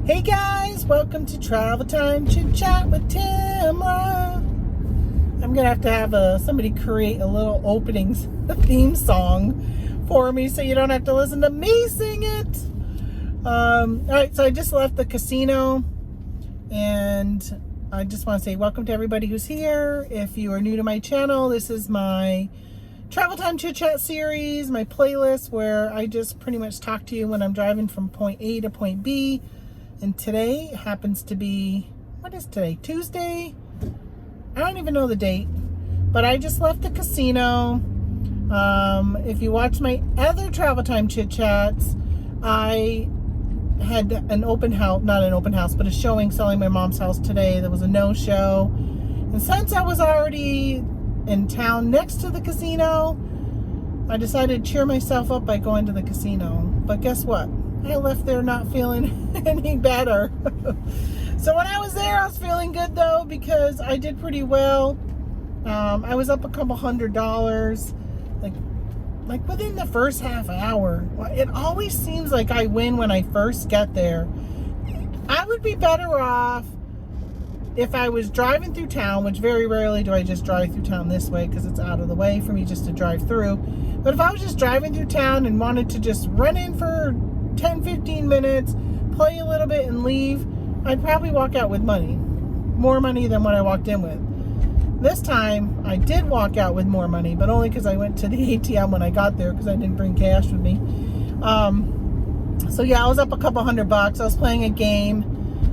Hey guys, welcome to Travel Time Chit Chat with Tamra. I'm gonna have to have somebody create a little opening theme song for me so you don't have to listen to me sing it. Alright, so I just left the casino and I just want to say welcome to everybody who's here. If you are new to my channel, this is my Travel Time Chit Chat series, my playlist where I just pretty much talk to you when I'm driving from point A to point B. And today happens to be, what is today? Tuesday? I don't even know the date, but I just left the casino. If you watch my other Travel Time Chit Chats, I had an open house, not an open house, but a showing selling my mom's house today. There was a no-show. And since I was already in town next to the casino, I decided to cheer myself up by going to the casino. But guess what? I left there not feeling any better. So when I was there, I was feeling good though, because I did pretty well. I was up a couple $100, like within the first half hour. It always seems like I win when I first get there. I would be better off if I was driving through town, which very rarely do I just drive through town this way because it's out of the way for me just to drive through. But if I was just driving through town and wanted to just run in for 10-15 minutes, play a little bit and leave, I'd probably walk out with money. More money than what I walked in with. This time, I did walk out with more money, but only because I went to the ATM when I got there because I didn't bring cash with me. So yeah, I was up a couple $100. I was playing a game,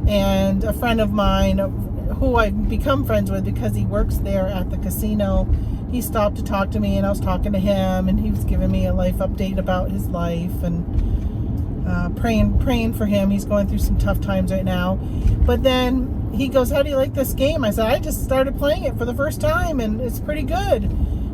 and a friend of mine, who I've become friends with because he works there at the casino, he stopped to talk to me, and I was talking to him, and he was giving me a life update about his life, and praying for him. He's going through some tough times right now. But then he goes, how do you like this game? I said, I just started playing it for the first time and it's pretty good.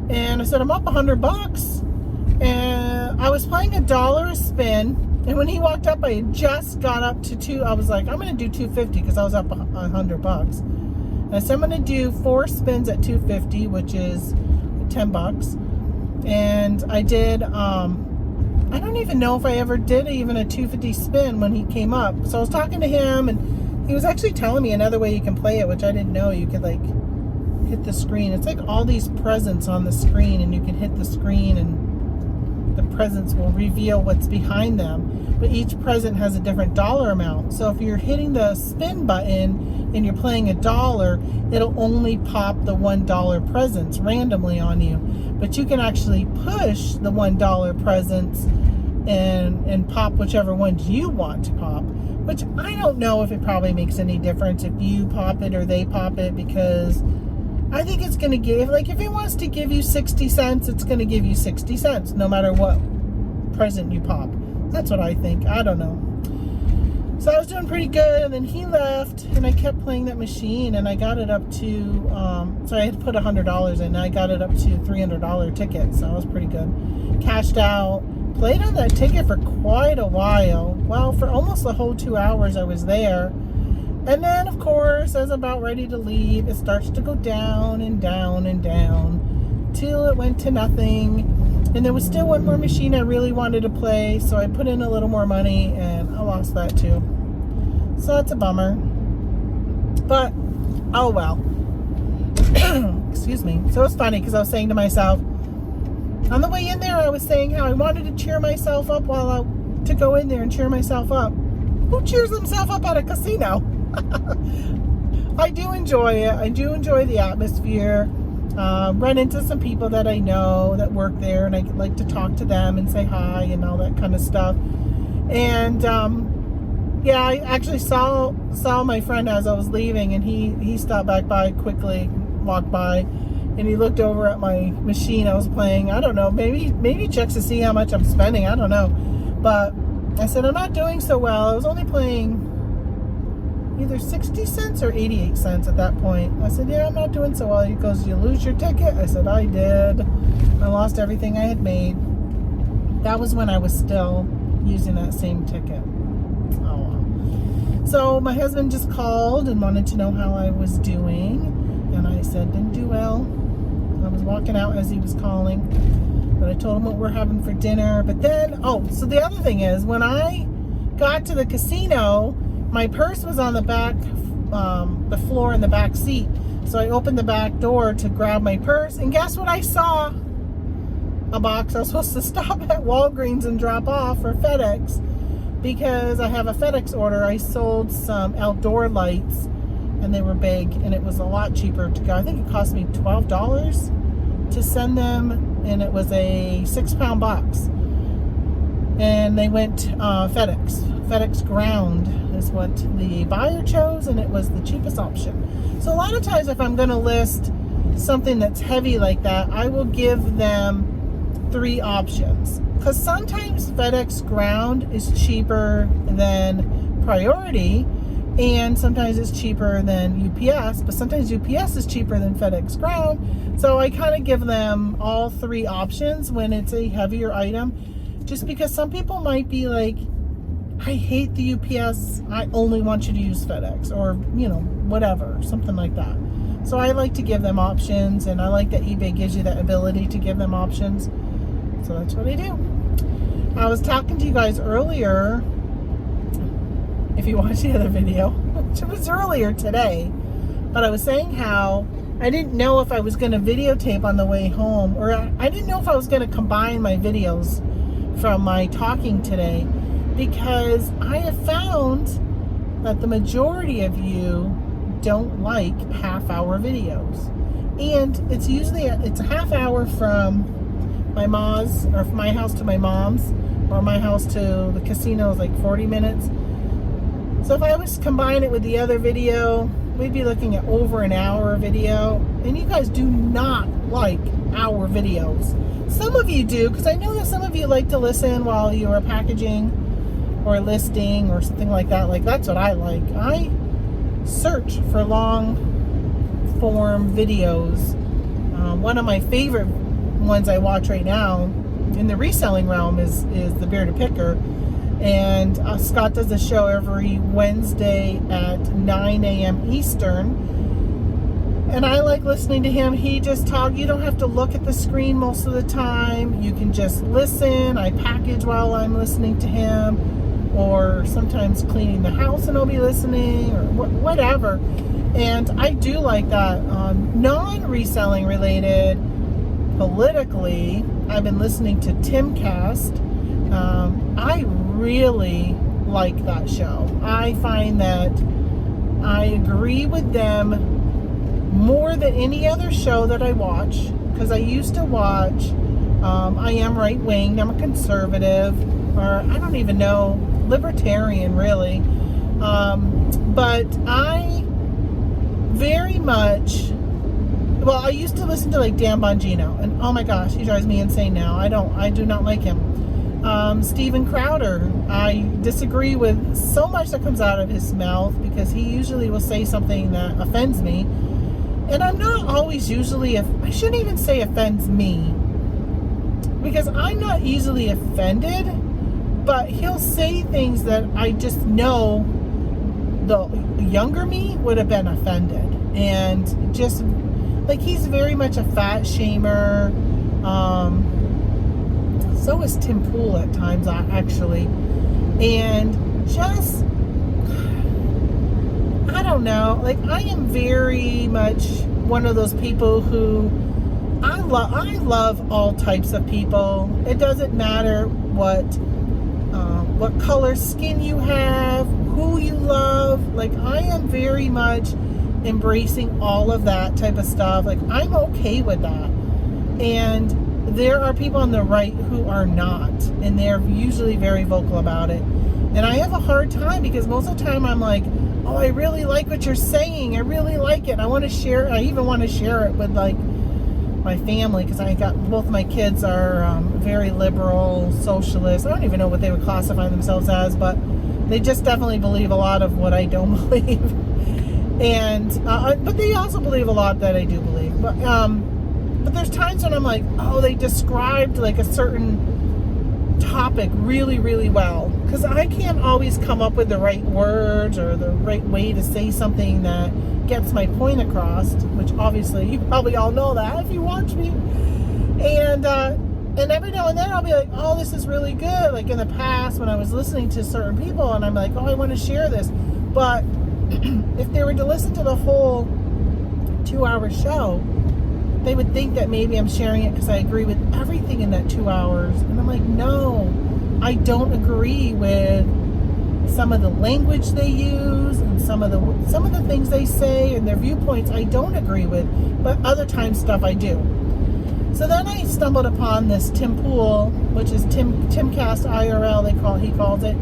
And I said, I'm up $100. And I was playing $1 a spin, and when he walked up, I had just got up to two. I was like, I'm gonna do $2.50 because I was up $100. And I said, I'm gonna do 4 spins at $2.50, which is $10. And I did I don't even know if I ever did even a $2.50 spin when he came up. So I was talking to him, and he was actually telling me another way you can play it, which I didn't know. You could like hit the screen. It's like all these presents on the screen, and you can hit the screen and the presents will reveal what's behind them. But each present has a different dollar amount. So if you're hitting the spin button and you're playing $1, it'll only pop the $1 presents randomly on you. But you can actually push the $1 presents and pop whichever ones you want to pop. Which I don't know if it probably makes any difference if you pop it or they pop it, because I think it's going to give, like if it wants to give you 60 cents, it's going to give you 60 cents no matter what present you pop. That's what I think. I don't know. So I was doing pretty good, and then he left, and I kept playing that machine, and I got it up to, so I had to put $100 in, and I got it up to a $300 ticket, so it was pretty good. Cashed out, played on that ticket for quite a while, well, for almost the whole 2 hours I was there. And then, of course, as I'm about ready to leave, it starts to go down and down and down, till it went to nothing. And there was still one more machine I really wanted to play, so I put in a little more money, and I lost that too. So that's a bummer. But, oh well. Excuse me. So it's funny, because I was saying to myself, on the way in there, I was saying how I wanted to cheer myself up to go in there and cheer myself up. Who cheers themselves up at a casino? I do enjoy it. I do enjoy the atmosphere. Run into some people that I know that work there, and I like to talk to them and say hi and all that kind of stuff. And yeah, I actually saw my friend as I was leaving, and he stopped back by quickly, walked by, and he looked over at my machine I was playing. I don't know, maybe checks to see how much I'm spending. I don't know, but I said, I'm not doing so well. I was only playing either 60 cents or 88 cents at that point. I said, yeah, I'm not doing so well. He goes, you lose your ticket? I said, I did. I lost everything I had made. That was when I was still using that same ticket. Oh well. So my husband just called and wanted to know how I was doing, and I said, didn't do well. I was walking out as he was calling, but I told him what we're having for dinner. But then, oh, so the other thing is, when I got to the casino, my purse was on the back, the floor in the back seat. So I opened the back door to grab my purse, and guess what I saw? A box I was supposed to stop at Walgreens and drop off for FedEx, because I have a FedEx order. I sold some outdoor lights, and they were big, and it was a lot cheaper to go. I think it cost me $12 to send them, and it was a 6-pound box. And they went FedEx. FedEx ground is what the buyer chose, and it was the cheapest option. So a lot of times if I'm going to list something that's heavy like that, I will give them 3 options. Because sometimes FedEx ground is cheaper than priority, and sometimes it's cheaper than UPS, but sometimes UPS is cheaper than FedEx ground. So I kind of give them all 3 options when it's a heavier item, just because some people might be like, I hate the UPS, I only want you to use FedEx, or whatever, something like that. So I like to give them options, and I like that eBay gives you that ability to give them options. So that's what I do. I was talking to you guys earlier, if you watched the other video, which was earlier today, but I was saying how I didn't know if I was going to videotape on the way home, or I didn't know if I was going to combine my videos from my talking today, because I have found that the majority of you don't like half-hour videos, and it's usually a half hour from my mom's, or from my house to my mom's, or my house to the casino is like 40 minutes. So if I was to combine it with the other video, we'd be looking at over an hour video, and you guys do not like hour videos. Some of you do, because I know that some of you like to listen while you are packaging or listing or something like that. Like, that's what I like. I search for long form videos. One of my favorite ones I watch right now in the reselling realm is the Bearded Picker. And Scott does a show every Wednesday at 9 a.m. Eastern. And I like listening to him. He just talks. You don't have to look at the screen most of the time. You can just listen. I package while I'm listening to him, or sometimes cleaning the house and I'll be listening, or whatever. And I do like that. Non-reselling related, politically, I've been listening to Timcast. I really like that show. I find that I agree with them more than any other show that I watch, because I used to watch, I am right-winged, I'm a conservative, or I don't even know, libertarian really, but I very much, well, I used to listen to like Dan Bongino, and oh my gosh, he drives me insane now. I do not like him. Steven Crowder, I disagree with so much that comes out of his mouth, because he usually will say something that offends me. And I'm not always usually, I shouldn't even say offends me, because I'm not easily offended, but he'll say things that I just know the younger me would have been offended. And just, like, he's very much a fat shamer. So is Tim Pool at times, actually. And just, I don't know, like, I am very much one of those people who I love all types of people. It doesn't matter what color skin you have, who you love. Like, I am very much embracing all of that type of stuff. Like, I'm okay with that. And there are people on the right who are not, and they're usually very vocal about it. And I have a hard time, because most of the time I'm like, oh, I really like what you're saying. I really like it. I want to share it. I even want to share it with, like, my family, because I got, both my kids are very liberal, socialist. I don't even know what they would classify themselves as, but they just definitely believe a lot of what I don't believe. And, but they also believe a lot that I do believe. But there's times when I'm like, oh, they described like a certain topic really, really well, because I can't always come up with the right words or the right way to say something that gets my point across, which obviously you probably all know that if you watch me. And every now and then I'll be like, oh, this is really good. Like in the past when I was listening to certain people and I'm like, oh, I want to share this. But if they were to listen to the whole 2-hour show, they would think that maybe I'm sharing it because I agree with everything in that 2 hours. And I'm like, no, I don't agree with some of the language they use and some of the things they say and their viewpoints I don't agree with, but other times stuff I do. So then I stumbled upon this Tim Pool, which is Timcast IRL, he calls it,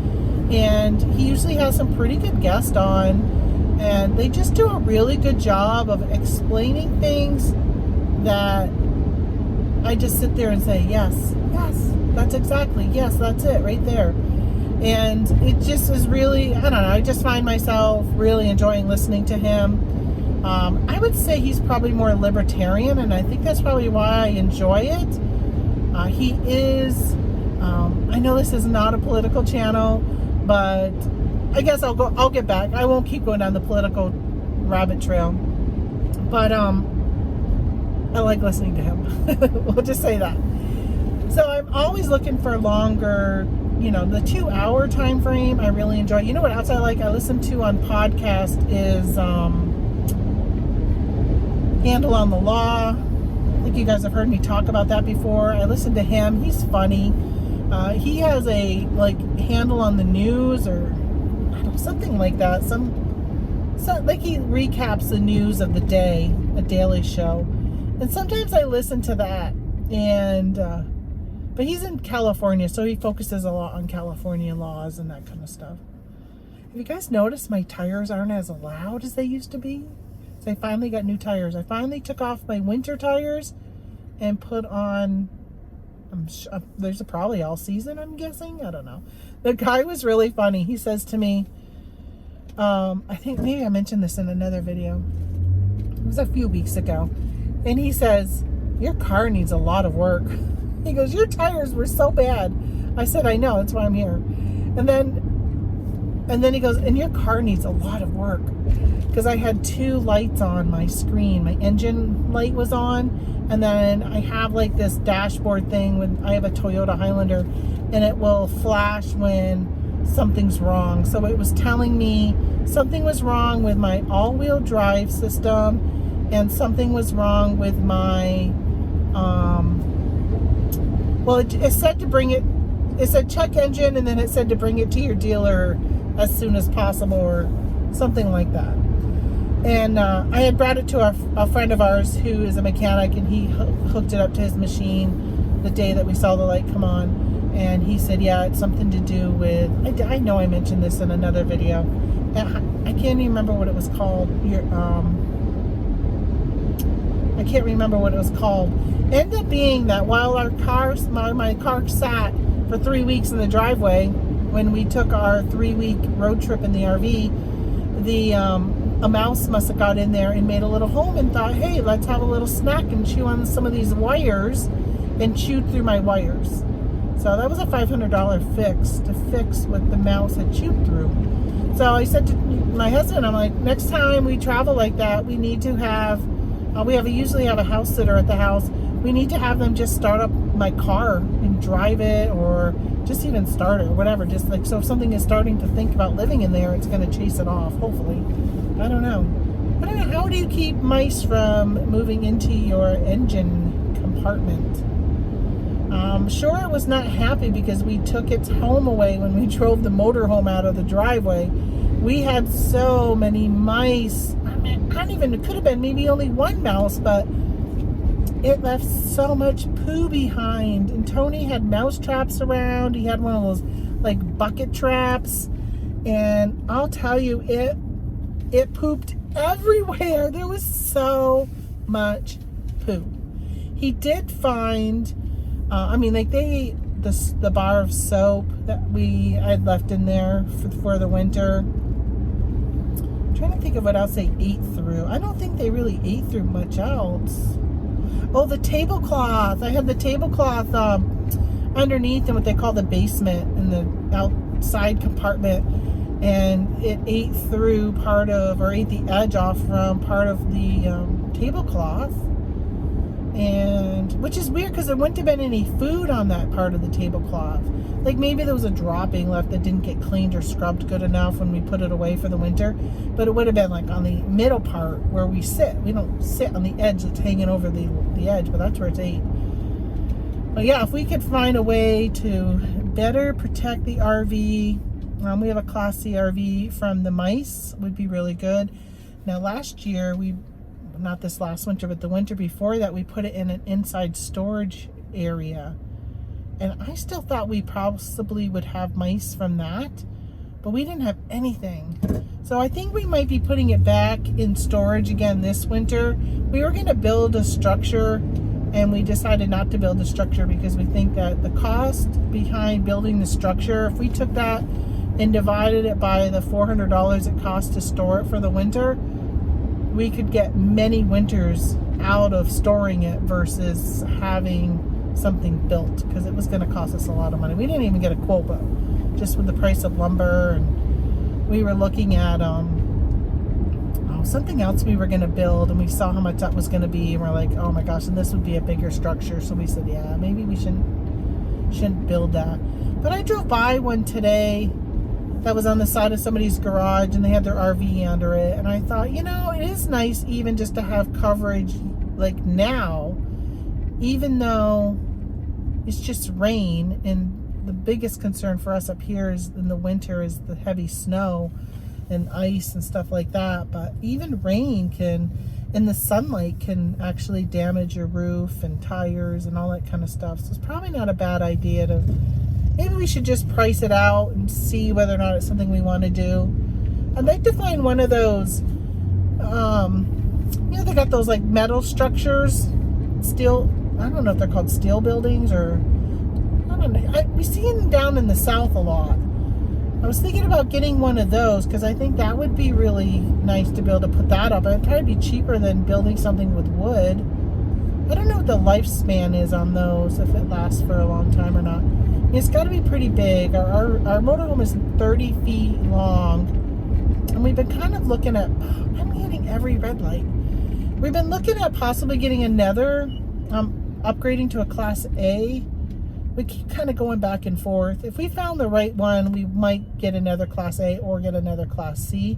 and he usually has some pretty good guests on, and they just do a really good job of explaining things that I just sit there and say, yes, that's exactly, yes, that's it right there. And it just is really, I don't know, I just find myself really enjoying listening to him. I would say he's probably more libertarian, and I think that's probably why I enjoy it. He is, I know this is not a political channel, but I guess I'll get back. I won't keep going down the political rabbit trail. But I like listening to him. We'll just say that. So I'm always looking for longer, the 2-hour time frame I really enjoy. You know what else I like? I listen to on podcast is Handle on the Law. I think you guys have heard me talk about that before. I listen to him. He's funny. He has a Handle on the News or something like that. So he recaps the news of the day, a daily show. And sometimes I listen to that. And but he's in California, so he focuses a lot on California laws and that kind of stuff. Have you guys noticed my tires aren't as loud as they used to be? So I finally got new tires. I finally took off my winter tires and put on, there's probably all season, I'm guessing. I don't know. The guy was really funny. He says to me, I think maybe I mentioned this in another video. It was a few weeks ago. And he says, your car needs a lot of work. He goes, your tires were so bad. I said, I know, that's why I'm here. And then he goes, and your car needs a lot of work. Because I had 2 lights on my screen. My engine light was on, and then I have this dashboard thing when I have a Toyota Highlander, and it will flash when something's wrong. So it was telling me something was wrong with my all-wheel drive system, and something was wrong with my it said to bring it, it said check engine, and then it said to bring it to your dealer as soon as possible or something like that. And I had brought it to a friend of ours who is a mechanic, and he hooked it up to his machine the day that we saw the light come on. And he said, yeah, it's something to do with, I know I mentioned this in another video. I can't even remember what it was called. I can't remember what it was called. Ended up being that while my car sat for 3 weeks in the driveway, when we took our 3-week road trip in the RV, a mouse must have got in there and made a little home and thought, hey, let's have a little snack and chew on some of these wires, and chewed through my wires. So that was a $500 fix to fix what the mouse had chewed through. So I said to my husband, I'm like, next time we travel like that, we need to have, usually have a house sitter at the house. We need to have them just start up my car and drive it, or just even start it or whatever. Just so if something is starting to think about living in there, it's going to chase it off, hopefully. I don't know. How do you keep mice from moving into your engine compartment? Sure, it was not happy because we took its home away when we drove the motorhome out of the driveway. We had so many mice. It could have been maybe only one mouse, but it left so much poo behind. And Tony had mouse traps around. He had one of those bucket traps. And I'll tell you, it pooped everywhere. There was so much poo. He did find, they ate the bar of soap that I had left in there for the winter. I'm trying to think of what else they ate through. I don't think they really ate through much else. Oh, the tablecloth. I had the tablecloth underneath in what they call the basement in the outside compartment. And it ate through ate the edge off from part of the tablecloth. And which is weird because there wouldn't have been any food on that part of the tablecloth. Like maybe there was a dropping left that didn't get cleaned or scrubbed good enough when we put it away for the winter. But it would have been like on the middle part where we sit. We don't sit on the edge that's hanging over the edge, but that's where it's ate. But yeah, if we could find a way to better protect the RV, we have a Class C RV from the mice, would be really good. Now last year, not this last winter, but the winter before that, we put it in an inside storage area. And I still thought we possibly would have mice from that, but we didn't have anything. So I think we might be putting it back in storage again this winter. We were going to build a structure, and we decided not to build a structure because we think that the cost behind building the structure, if we took that and divided it by the $400 it costs to store it for the winter, we could get many winters out of storing it versus having something built, because it was going to cost us a lot of money. We didn't even get a quote, but just with the price of lumber, and we were looking at something else we were going to build, and we saw how much that was going to be, and we're like, oh my gosh, and this would be a bigger structure. So we said, yeah, maybe we shouldn't build that. But I drove by one today that was on the side of somebody's garage, and they had their RV under it, and I thought, it is nice even just to have coverage like now, even though it's just rain. And the biggest concern for us up here is in the winter is the heavy snow and ice and stuff like that. But even rain and the sunlight can actually damage your roof and tires and all that kind of stuff. So it's probably not a bad idea to, maybe we should just price it out and see whether or not it's something we want to do. I'd like to find one of those, they got those like metal structures, steel, I don't know if they're called steel buildings or, I don't know. We see them down in the South a lot. I was thinking about getting one of those because I think that would be really nice to be able to put that up. It'd probably be cheaper than building something with wood. I don't know what the lifespan is on those, if it lasts for a long time or not. It's got to be pretty big. Our motorhome is 30 feet long, and we've been kind of looking at, I'm hitting every red light. We've been looking at possibly getting another, upgrading to a Class A. We keep kind of going back and forth. If we found the right one, we might get another Class A or get another Class C.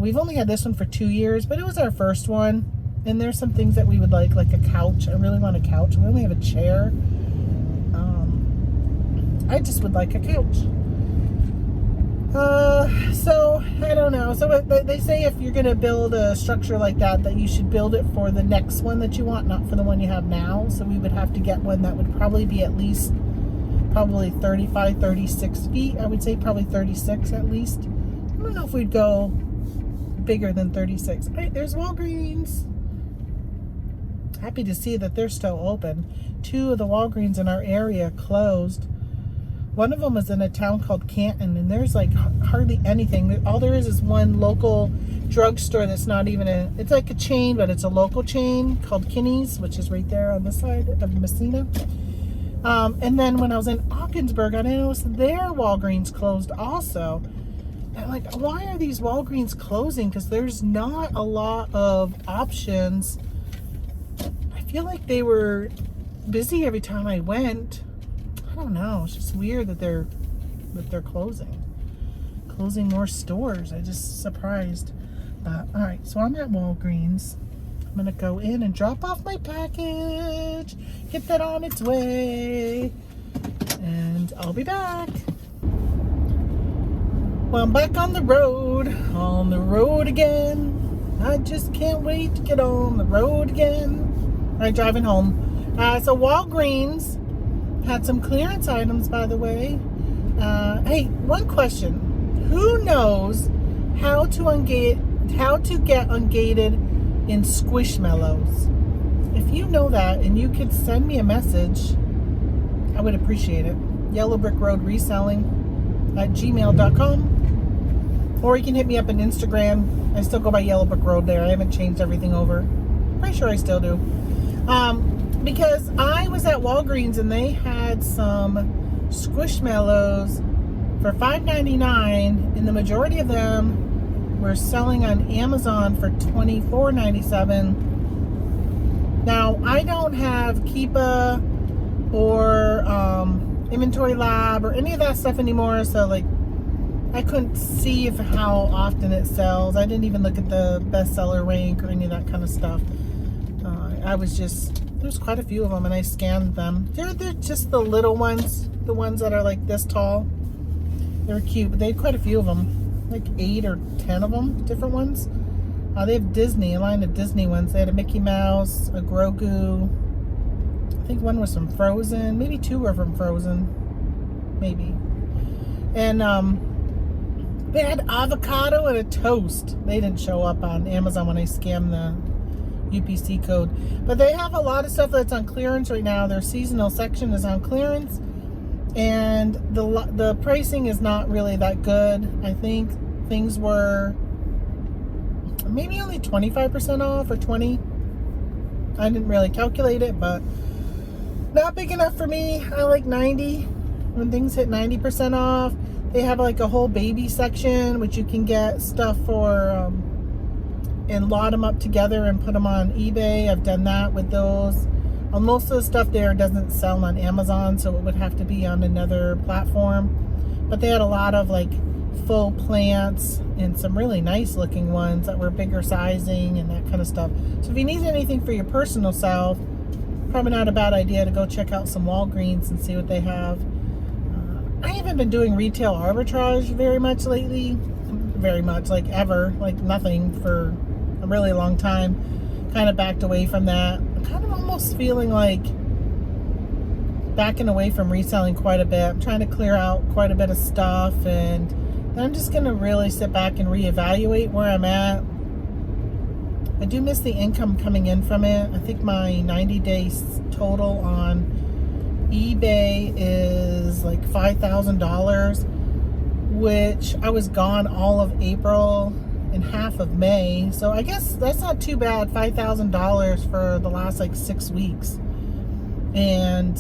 We've only had this one for 2 years, but it was our first one. And there's some things that we would like a couch. I really want a couch. We only have a chair. I just would like a couch. So, I don't know. So they say if you're going to build a structure like that you should build it for the next one that you want, not for the one you have now. So we would have to get one that would probably be at least probably 35, 36 feet. I would say probably 36 at least. I don't know if we'd go bigger than 36. All right, there's Walgreens. Happy to see that they're still open. 2 of the Walgreens in our area closed. One of them is in a town called Canton, and there's like hardly anything. All there is one local drugstore that's not even it's like a chain, but it's a local chain called Kinney's, which is right there on the side of Messina. And then when I was in Augsburg, I noticed their Walgreens closed also. And I'm like, why are these Walgreens closing? Because there's not a lot of options. I feel like they were busy every time I went. I don't know. It's just weird that they're closing more stores. I'm just surprised. All right, so I'm at Walgreens. I'm gonna go in and drop off my package, get that on its way, and I'll be back. Well, I'm back on the road again. I just can't wait to get on the road again. All right, driving home. So Walgreens had some clearance items, by the way. Hey, one question. Who knows how to get ungated in Squishmallows? If you know that and you could send me a message, I would appreciate it. Yellow Brick Road Reselling at gmail.com. Or you can hit me up on Instagram. I still go by Yellow Brick Road there. I haven't changed everything over. Pretty sure I still do. Because I was at Walgreens and they had some Squishmallows for $5.99, and the majority of them were selling on Amazon for $24.97. Now, I don't have Keepa or Inventory Lab or any of that stuff anymore, so like I couldn't see how often it sells. I didn't even look at the bestseller rank or any of that kind of stuff. There's quite a few of them, and I scanned them. They're just the little ones, the ones that are like this tall. They're cute, but they had quite a few of them, like 8 or 10 of them, different ones. They have Disney, a line of Disney ones. They had a Mickey Mouse, a Grogu. I think one was from Frozen. Maybe 2 were from Frozen. Maybe. And they had avocado and a toast. They didn't show up on Amazon when I scanned the UPC code. But they have a lot of stuff that's on clearance right now. Their seasonal section is on clearance. And the pricing is not really that good. I think things were maybe only 25% off or 20. I didn't really calculate it, but not big enough for me. I like 90 when things hit 90% off. They have like a whole baby section, which you can get stuff for and lot them up together and put them on eBay. I've done that with those. Most of the stuff there doesn't sell on Amazon, so it would have to be on another platform. But they had a lot of like full plants and some really nice looking ones that were bigger sizing and that kind of stuff. So if you need anything for your personal self, probably not a bad idea to go check out some Walgreens and see what they have. I haven't been doing retail arbitrage very much lately. Very much, like ever. Like nothing for a really long time. Kind of backed away from that. I'm kind of almost feeling like backing away from reselling quite a bit. I'm trying to clear out quite a bit of stuff, and then I'm just going to really sit back and reevaluate where I'm at. I do miss the income coming in from it. I think my 90 days total on eBay is like $5,000, which I was gone all of April and half of May. So I guess that's not too bad, $5,000 for the last like 6 weeks. And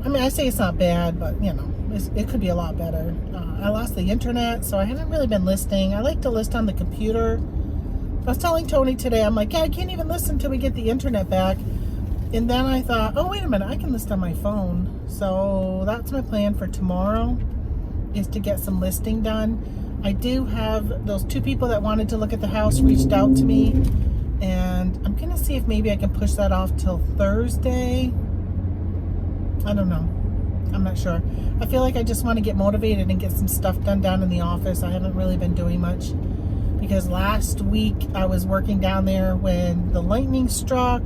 I mean, I say it's not bad, but you know, it could be a lot better. I lost the internet, so I haven't really been listing. I like to list on the computer. I was telling Tony today, I'm like, yeah, I can't even list until we get the internet back. And then I thought, oh, wait a minute, I can list on my phone. So that's my plan for tomorrow, is to get some listing done. I do have those 2 people that wanted to look at the house reached out to me. And I'm going to see if maybe I can push that off till Thursday. I don't know. I'm not sure. I feel like I just want to get motivated and get some stuff done down in the office. I haven't really been doing much. Because last week I was working down there when the lightning struck.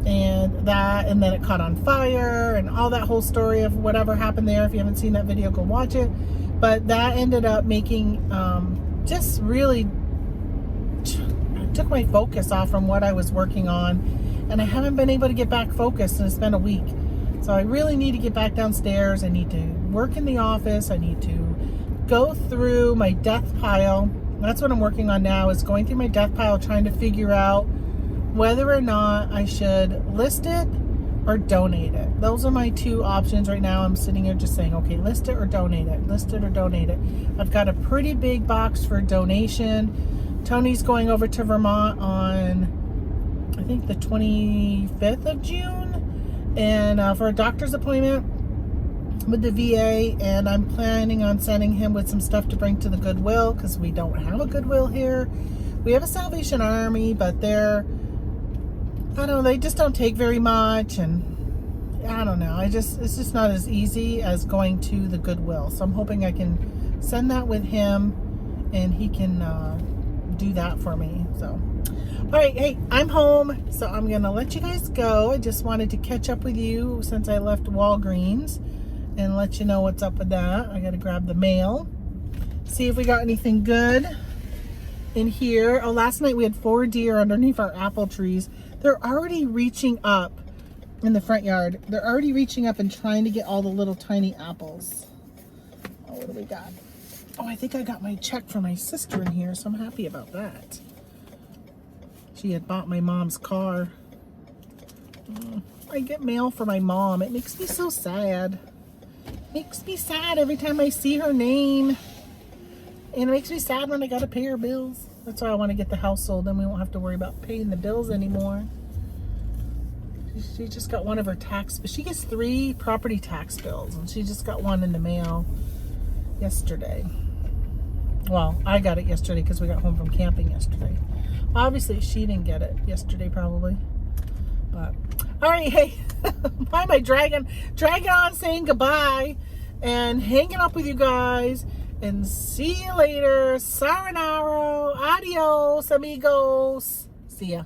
And then it caught on fire and all that whole story of whatever happened there. If you haven't seen that video, go watch it. But that ended up making just really took my focus off from what I was working on, and I haven't been able to get back focused, and it's been a week. So I really need to get back downstairs. I need to work in the office. I need to go through my death pile. That's what I'm working on now, is going through my death pile, trying to figure out whether or not I should list it or donate it. Those are my 2 options right now. I'm sitting here just saying, okay, list it or donate it, list it or donate it. I've got a pretty big box for donation. Tony's going over to Vermont on, I think, the 25th of June, and for a doctor's appointment with the VA, and I'm planning on sending him with some stuff to bring to the Goodwill, because we don't have a Goodwill here. We have a Salvation Army, but I don't know, they just don't take very much, and I don't know, it's just not as easy as going to the Goodwill. So I'm hoping I can send that with him, and he can do that for me. So, all right, hey, I'm home, so I'm gonna let you guys go. I just wanted to catch up with you since I left Walgreens and let you know what's up with that. I gotta grab the mail, see if we got anything good in here. Oh, last night we had 4 deer underneath our apple trees. They're already reaching up in the front yard. They're already reaching up and trying to get all the little tiny apples. Oh, what do we got? Oh, I think I got my check for my sister in here, so I'm happy about that. She had bought my mom's car. I get mail for my mom. It makes me so sad. Makes me sad every time I see her name. And it makes me sad when I gotta pay her bills. That's why I want to get the house sold, then we won't have to worry about paying the bills anymore. She just got one of her tax, she gets 3 property tax bills, and she just got one in the mail yesterday. Well, I got it yesterday because we got home from camping yesterday. Obviously, she didn't get it yesterday, probably. But, all right, hey, why am I dragging on saying goodbye and hanging up with you guys? And see you later. Sayonara. Adios, amigos. See ya.